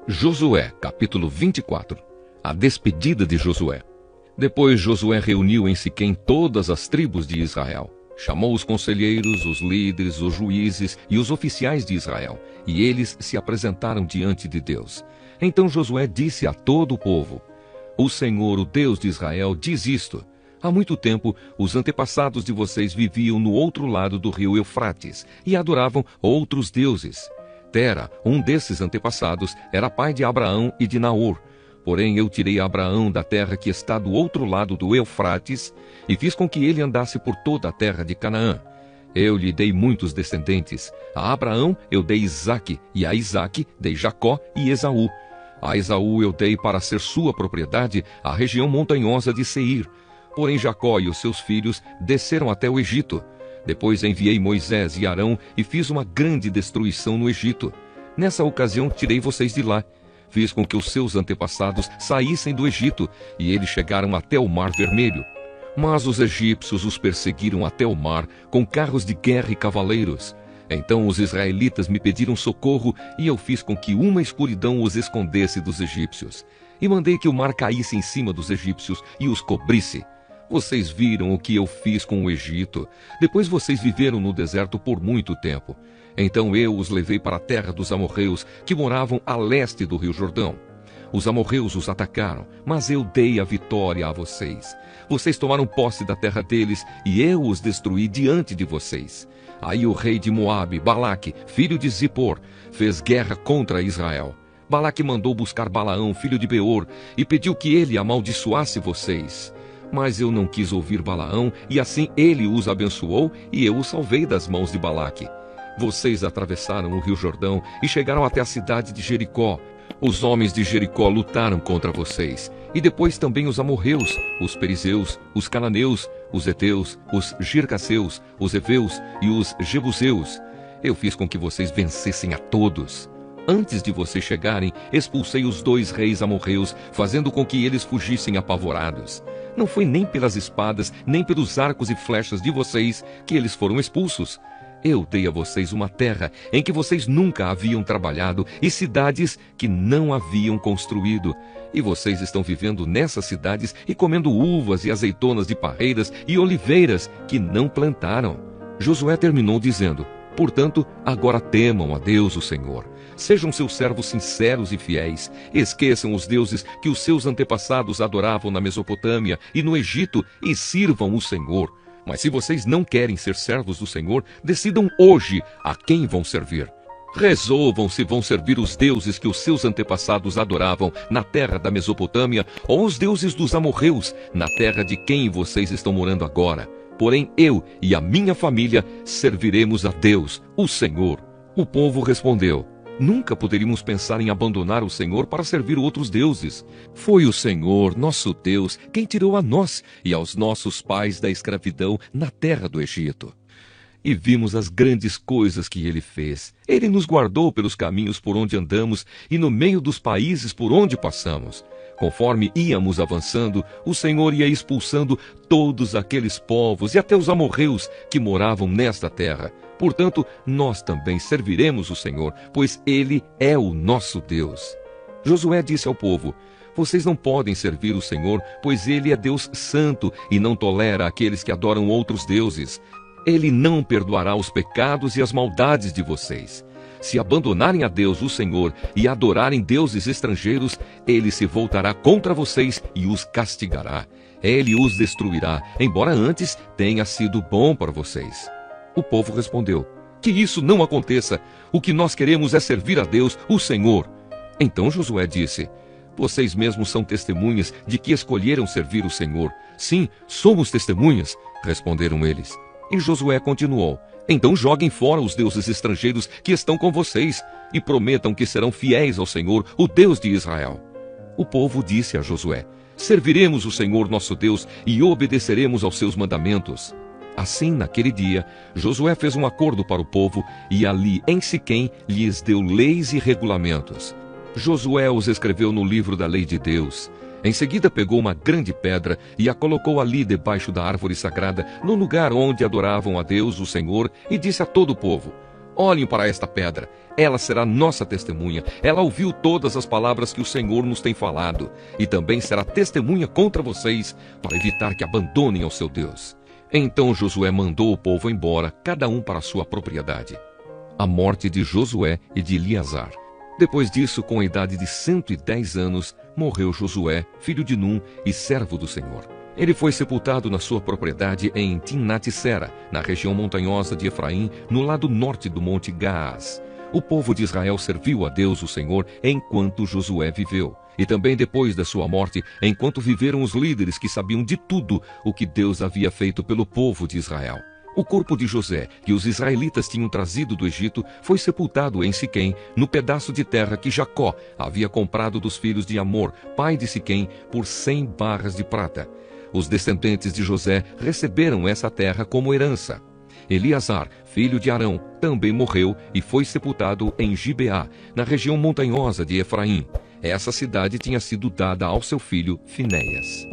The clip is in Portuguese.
Josué, capítulo 24. A despedida de Josué. Depois Josué reuniu em Siquém todas as tribos de Israel. Chamou os conselheiros, os líderes, os juízes e os oficiais de Israel, e eles se apresentaram diante de Deus. Então Josué disse a todo o povo: O Senhor, o Deus de Israel, diz isto: Há muito tempo, os antepassados de vocês viviam no outro lado do rio Eufrates e adoravam outros deuses. Tera, um desses antepassados, era pai de Abraão e de Naor. Porém, eu tirei Abraão da terra que está do outro lado do Eufrates e fiz com que ele andasse por toda a terra de Canaã. Eu lhe dei muitos descendentes. A Abraão eu dei Isaque, e a Isaque dei Jacó e Esaú. A Esaú eu dei para ser sua propriedade a região montanhosa de Seir. Porém Jacó e os seus filhos desceram até o Egito. Depois enviei Moisés e Arão e fiz uma grande destruição no Egito. Nessa ocasião tirei vocês de lá. Fiz com que os seus antepassados saíssem do Egito, e eles chegaram até o Mar Vermelho. Mas os egípcios os perseguiram até o mar, com carros de guerra e cavaleiros. Então os israelitas me pediram socorro, e eu fiz com que uma escuridão os escondesse dos egípcios. E mandei que o mar caísse em cima dos egípcios e os cobrisse. Vocês viram o que eu fiz com o Egito. Depois vocês viveram no deserto por muito tempo. Então eu os levei para a terra dos amorreus, que moravam a leste do rio Jordão. Os amorreus os atacaram, mas eu dei a vitória a vocês. Vocês tomaram posse da terra deles, e eu os destruí diante de vocês. Aí o rei de Moabe, Balaque, filho de Zippor, fez guerra contra Israel. Balaque mandou buscar Balaão, filho de Beor, e pediu que ele amaldiçoasse vocês. Mas eu não quis ouvir Balaão, e assim ele os abençoou, e eu os salvei das mãos de Balaque. Vocês atravessaram o rio Jordão e chegaram até a cidade de Jericó. Os homens de Jericó lutaram contra vocês, e depois também os amorreus, os perizeus, os cananeus, os heteus, os girgaseus, os heveus e os jebuseus. Eu fiz com que vocês vencessem a todos. Antes de vocês chegarem, expulsei os 2 reis amorreus, fazendo com que eles fugissem apavorados. Não foi nem pelas espadas, nem pelos arcos e flechas de vocês que eles foram expulsos. Eu dei a vocês uma terra em que vocês nunca haviam trabalhado e cidades que não haviam construído. E vocês estão vivendo nessas cidades e comendo uvas e azeitonas de parreiras e oliveiras que não plantaram. Josué terminou dizendo: Portanto, agora temam a Deus o Senhor. Sejam seus servos sinceros e fiéis. Esqueçam os deuses que os seus antepassados adoravam na Mesopotâmia e no Egito e sirvam o Senhor. Mas se vocês não querem ser servos do Senhor, decidam hoje a quem vão servir. Resolvam se vão servir os deuses que os seus antepassados adoravam na terra da Mesopotâmia ou os deuses dos amorreus, na terra de quem vocês estão morando agora. Porém eu e a minha família serviremos a Deus, o Senhor. O povo respondeu: Nunca poderíamos pensar em abandonar o Senhor para servir outros deuses. Foi o Senhor, nosso Deus, quem tirou a nós e aos nossos pais da escravidão na terra do Egito. E vimos as grandes coisas que ele fez. Ele nos guardou pelos caminhos por onde andamos e no meio dos países por onde passamos. Conforme íamos avançando, o Senhor ia expulsando todos aqueles povos e até os amorreus que moravam nesta terra. Portanto, nós também serviremos o Senhor, pois Ele é o nosso Deus. Josué disse ao povo: Vocês não podem servir o Senhor, pois Ele é Deus santo e não tolera aqueles que adoram outros deuses. Ele não perdoará os pecados e as maldades de vocês. Se abandonarem a Deus, o Senhor, e adorarem deuses estrangeiros, Ele se voltará contra vocês e os castigará. Ele os destruirá, embora antes tenha sido bom para vocês. O povo respondeu: Que isso não aconteça. O que nós queremos é servir a Deus, o Senhor. Então Josué disse: Vocês mesmos são testemunhas de que escolheram servir o Senhor. Sim, somos testemunhas, responderam eles. E Josué continuou: Então joguem fora os deuses estrangeiros que estão com vocês e prometam que serão fiéis ao Senhor, o Deus de Israel. O povo disse a Josué: Serviremos o Senhor nosso Deus e obedeceremos aos seus mandamentos. Assim, naquele dia, Josué fez um acordo para o povo e ali, em Siquém, lhes deu leis e regulamentos. Josué os escreveu no livro da lei de Deus. Em seguida pegou uma grande pedra e a colocou ali debaixo da árvore sagrada, no lugar onde adoravam a Deus, o Senhor, e disse a todo o povo: olhem para esta pedra. Ela será nossa testemunha. Ela ouviu todas as palavras que o Senhor nos tem falado, e também será testemunha contra vocês, para evitar que abandonem ao seu Deus. Então Josué mandou o povo embora, cada um para a sua propriedade. A morte de Josué e de Eleazar. Depois disso, com a idade de 110 anos, morreu Josué, filho de Num e servo do Senhor. Ele foi sepultado na sua propriedade em Timnat-Sera, na região montanhosa de Efraim, no lado norte do monte Gaás. O povo de Israel serviu a Deus, o Senhor, enquanto Josué viveu. E também depois da sua morte, enquanto viveram os líderes que sabiam de tudo o que Deus havia feito pelo povo de Israel. O corpo de José, que os israelitas tinham trazido do Egito, foi sepultado em Siquém, no pedaço de terra que Jacó havia comprado dos filhos de Amor, pai de Siquém, por 100 barras de prata. Os descendentes de José receberam essa terra como herança. Eleazar, filho de Arão, também morreu e foi sepultado em Gibeá, na região montanhosa de Efraim. Essa cidade tinha sido dada ao seu filho Finéias.